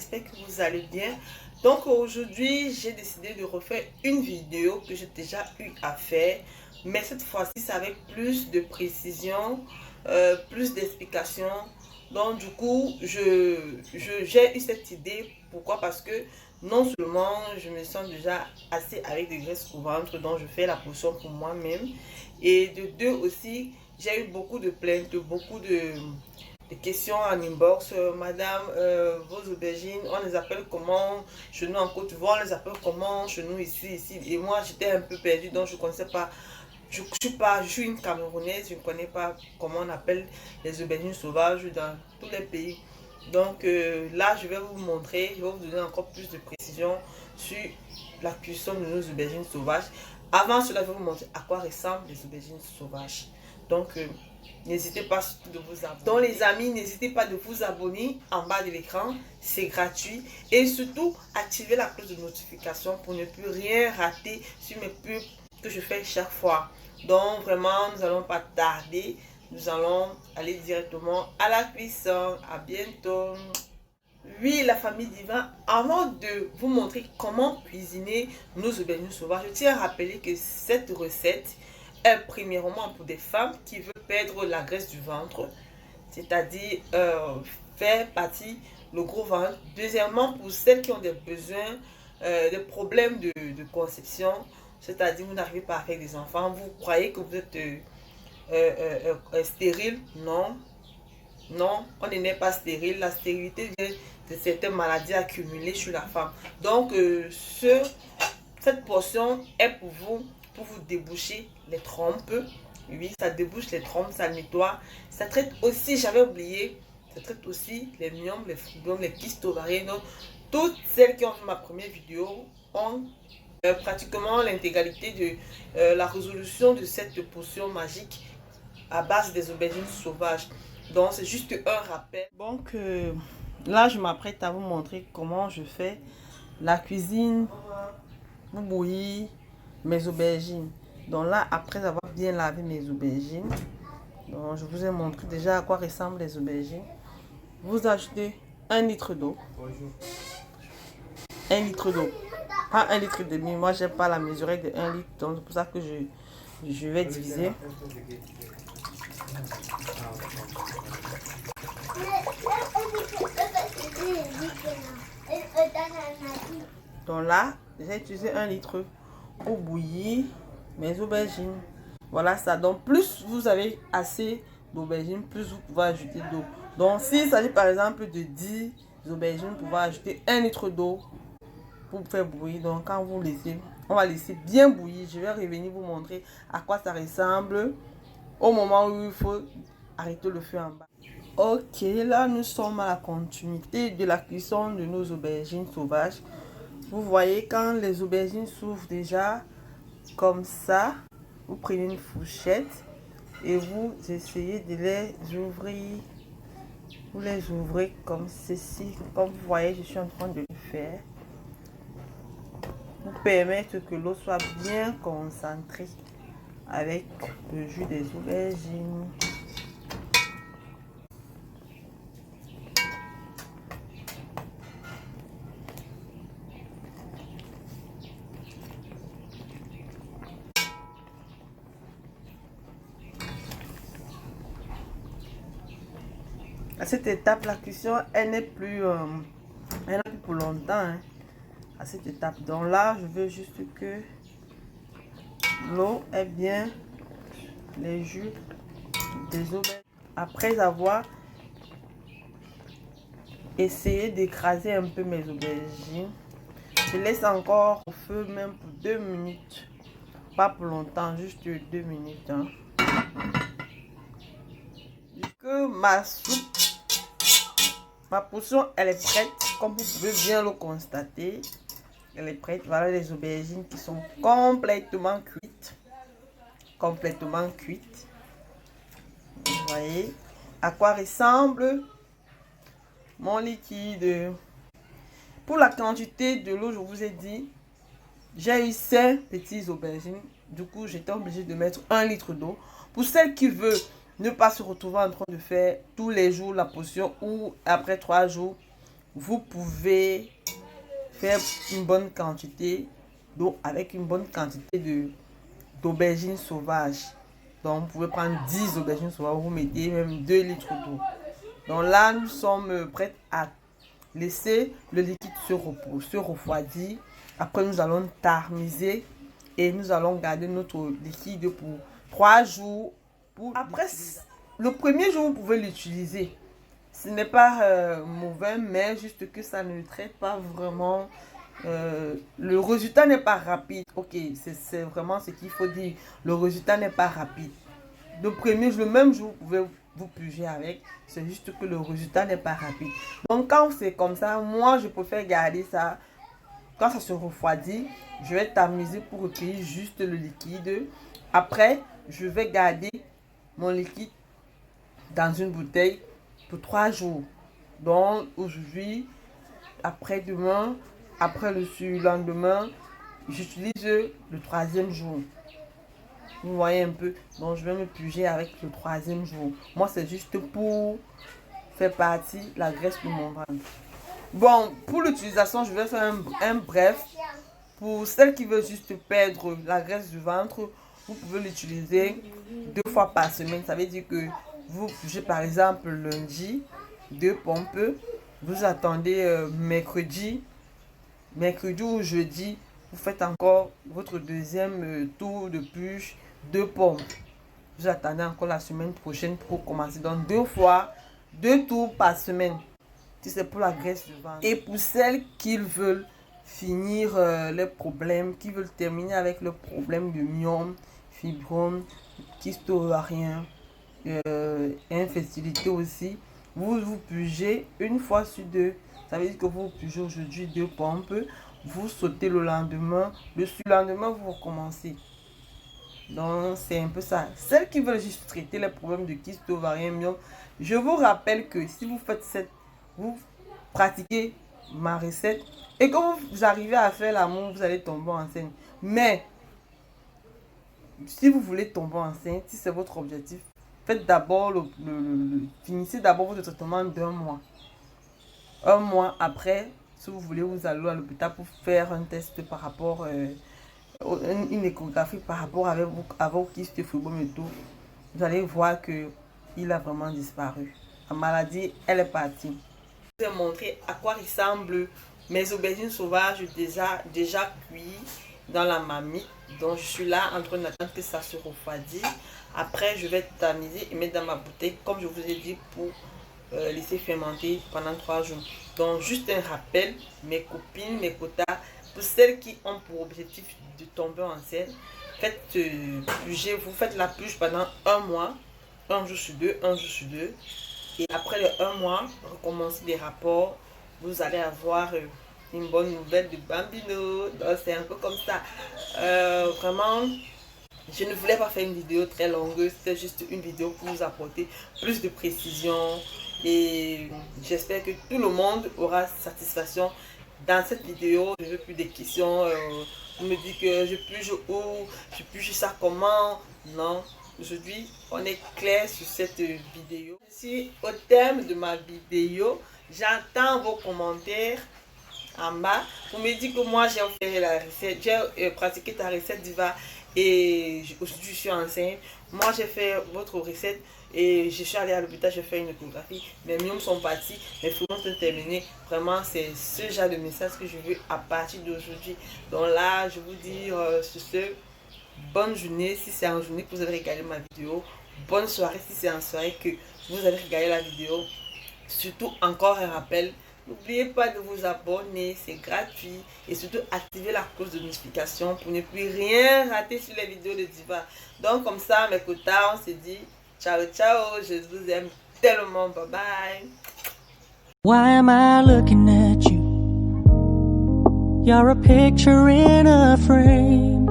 j'espère que vous allez bien. Donc aujourd'hui, j'ai décidé de refaire une vidéo que j'ai déjà eu à faire, mais cette fois-ci, c'est avec plus de précision, plus d'explications. Donc du coup, j'ai eu cette idée. Pourquoi? Parce que non seulement je me sens déjà assez avec des graisses au ventre, donc je fais la potion pour moi-même. Et de deux aussi, j'ai eu beaucoup de plaintes, beaucoup de questions en inbox. Madame, vos aubergines, on les appelle comment chez nous en Côte d'Ivoire, on les appelle comment chez nous ici. Et moi, j'étais un peu perdue, donc je ne connaissais pas. Je suis une Camerounaise, je ne connais pas comment on appelle les aubergines sauvages dans tous les pays. Donc là, je vais vous montrer, je vais vous donner encore plus de précision sur la cuisson de nos aubergines sauvages. Avant cela, je vais vous montrer à quoi ressemblent les aubergines sauvages. Donc, n'hésitez pas de vous abonner. Donc, les amis, n'hésitez pas de vous abonner en bas de l'écran. C'est gratuit. Et surtout, activez la cloche de notification pour ne plus rien rater sur mes pubs que je fais chaque fois. Donc, vraiment, nous n'allons pas tarder. Nous allons aller directement à la cuisson. À bientôt. Oui, la famille Divin, avant de vous montrer comment cuisiner nos aubergines sauvages, je tiens à rappeler que cette recette est premièrement pour des femmes qui veulent perdre la graisse du ventre, c'est-à-dire faire partie le gros ventre. Deuxièmement, pour celles qui ont des besoins, des problèmes de conception, c'est-à-dire vous n'arrivez pas à faire des enfants, vous croyez que vous êtes stérile. Non. Non, on n'est pas stérile. La stérilité vient de certaines maladies accumulées sur la femme. Donc, cette portion est pour vous déboucher les trompes. Oui, ça débouche les trompes, ça nettoie. Ça traite aussi, j'avais oublié, ça traite aussi les myomes, les fibromes, les kystes ovariens. Donc, toutes celles qui ont vu ma première vidéo ont pratiquement l'intégralité de la résolution de cette potion magique à base des aubergines sauvages. Donc c'est juste un rappel. Donc là je m'apprête à vous montrer comment je fais la cuisine pour bouillir mes aubergines. Donc là, après avoir bien lavé mes aubergines, donc je vous ai montré déjà à quoi ressemblent les aubergines. Vous ajoutez 1 litre d'eau. 1 litre d'eau. Pas 1 litre et demi. Moi j'ai pas la mesurette de 1 litre. Donc c'est pour ça que je vais diviser. Donc là, j'ai utilisé 1 litre pour bouillir mes aubergines. Voilà ça. Donc plus vous avez assez d'aubergines, plus vous pouvez ajouter d'eau. Donc s'il s'agit par exemple de 10 aubergines, vous pouvez ajouter 1 litre d'eau pour faire bouillir. Donc quand vous laissez, on va laisser bien bouillir. Je vais revenir vous montrer à quoi ça ressemble au moment où il faut arrêter le feu en bas. Ok, là nous sommes à la continuité de la cuisson de nos aubergines sauvages. Vous voyez, quand les aubergines s'ouvrent déjà comme ça, vous prenez une fourchette et vous essayez de les ouvrir. Vous les ouvrez comme ceci. Comme vous voyez, je suis en train de le faire. Pour permettre que l'eau soit bien concentrée avec le jus des aubergines. À cette étape, la cuisson, elle n'est plus pour longtemps. Hein, à cette étape. Donc là, je veux juste que l'eau ait bien les jus des aubergines. Après avoir essayé d'écraser un peu mes aubergines, je laisse encore au feu même pour 2 minutes. Pas pour longtemps, juste 2 minutes. Hein. Que ma soupe, ma potion, elle est prête. Comme vous pouvez bien le constater, elle est prête. Voilà les aubergines qui sont complètement cuites. Complètement cuites. Vous voyez à quoi ressemble mon liquide. Pour la quantité de l'eau, je vous ai dit, j'ai eu 5 petites aubergines. Du coup, j'étais obligée de mettre 1 litre d'eau. Pour celles qui veulent ne pas se retrouver en train de faire tous les jours la potion ou après 3 jours, vous pouvez faire une bonne quantité d'eau avec une bonne quantité d'aubergines sauvages. Donc, vous pouvez prendre 10 aubergines sauvages, vous mettez même 2 litres d'eau. Donc là, nous sommes prêts à laisser le liquide se refroidir. Après, nous allons tamiser et nous allons garder notre liquide pour 3 jours. Après, le premier jour, vous pouvez l'utiliser. Ce n'est pas mauvais, mais juste que ça ne traite pas vraiment. Le résultat n'est pas rapide. Ok, c'est vraiment ce qu'il faut dire. Le résultat n'est pas rapide. Le premier jour, le même jour, vous pouvez vous puger avec. C'est juste que le résultat n'est pas rapide. Donc, quand c'est comme ça, moi, je préfère garder ça. Quand ça se refroidit, je vais tamiser pour recueillir juste le liquide. Après, je vais garder mon liquide dans une bouteille pour 3 jours. Donc, aujourd'hui, après-demain, après le surlendemain, j'utilise le 3e jour. Vous voyez un peu. Donc, je vais me puger avec le 3e jour. Moi, c'est juste pour faire partie la graisse de mon ventre. Bon, pour l'utilisation, je vais faire un bref. Pour celles qui veulent juste perdre la graisse du ventre, vous pouvez l'utiliser 2 fois par semaine. Ça veut dire que vous pugez par exemple lundi, 2 pompes. Vous attendez mercredi ou jeudi. Vous faites encore votre 2e tour de puge, 2 pompes. Vous attendez encore la semaine prochaine pour commencer. Donc 2 fois, 2 tours par semaine. C'est pour la graisse du ventre. Et pour celles qui veulent finir les problèmes, qui veulent terminer avec le problème de myome, fibrome, kyste ovarien, infertilité aussi, vous pugez une fois sur 2. Ça veut dire que vous pugez aujourd'hui 2 pompes, vous sautez le lendemain, le surlendemain vous recommencez. Donc c'est un peu ça. Celles qui veulent juste traiter les problèmes de kyste ovarien, myome, je vous rappelle que si vous faites vous pratiquez ma recette et que vous arrivez à faire l'amour, vous allez tomber enceinte. Mais si vous voulez tomber enceinte, si c'est votre objectif, faites d'abord finissez d'abord votre traitement d'1 mois. 1 mois après, si vous voulez, vous allez à l'hôpital pour faire un test par rapport une échographie par rapport à vos kystes fibrome et tout. Vous allez voir que il a vraiment disparu. La maladie, elle est partie. Je vais vous montrer à quoi ressemblent mes aubergines sauvages déjà cuites dans la marmite. Donc je suis là en train d'attendre que ça se refroidisse. Après je vais tamiser et mettre dans ma bouteille comme je vous ai dit pour laisser fermenter pendant 3 jours. Donc juste un rappel, mes copines, mes quotas, pour celles qui ont pour objectif de tomber enceinte, vous faites la puge pendant 1 mois, 1 jour sur 2, 1 jour sur 2. Et après les 1 mois, recommencez des rapports, vous allez avoir une bonne nouvelle de bambino. Donc c'est un peu comme ça. Vraiment, je ne voulais pas faire une vidéo très longue, c'était juste une vidéo pour vous apporter plus de précision. Et j'espère que tout le monde aura satisfaction dans cette vidéo. Je ne veux plus des questions. On me dit que je puge où, je puge ça comment. Non. Aujourd'hui, on est clair sur cette vidéo. Si au thème de ma vidéo, j'entends vos commentaires en bas. Vous me dites que moi j'ai fait la recette, j'ai pratiqué ta recette Diva et aujourd'hui je suis enceinte. Moi j'ai fait votre recette et je suis allée à l'hôpital, j'ai fait une échographie. Mes myomes sont partis, mes fibroses sont terminés. Vraiment, c'est ce genre de message que je veux à partir d'aujourd'hui. Donc là, je vous dis sur ce. Bonne journée si c'est en journée que vous avez regardé ma vidéo. Bonne soirée si c'est en soirée que vous avez regardé la vidéo. Surtout encore un rappel, n'oubliez pas de vous abonner, c'est gratuit. Et surtout activez la cloche de notification pour ne plus rien rater sur les vidéos de Diva. Donc comme ça mes quotas, on se dit ciao ciao, je vous aime tellement, bye bye. Why am I looking at you? You're a picture in a frame.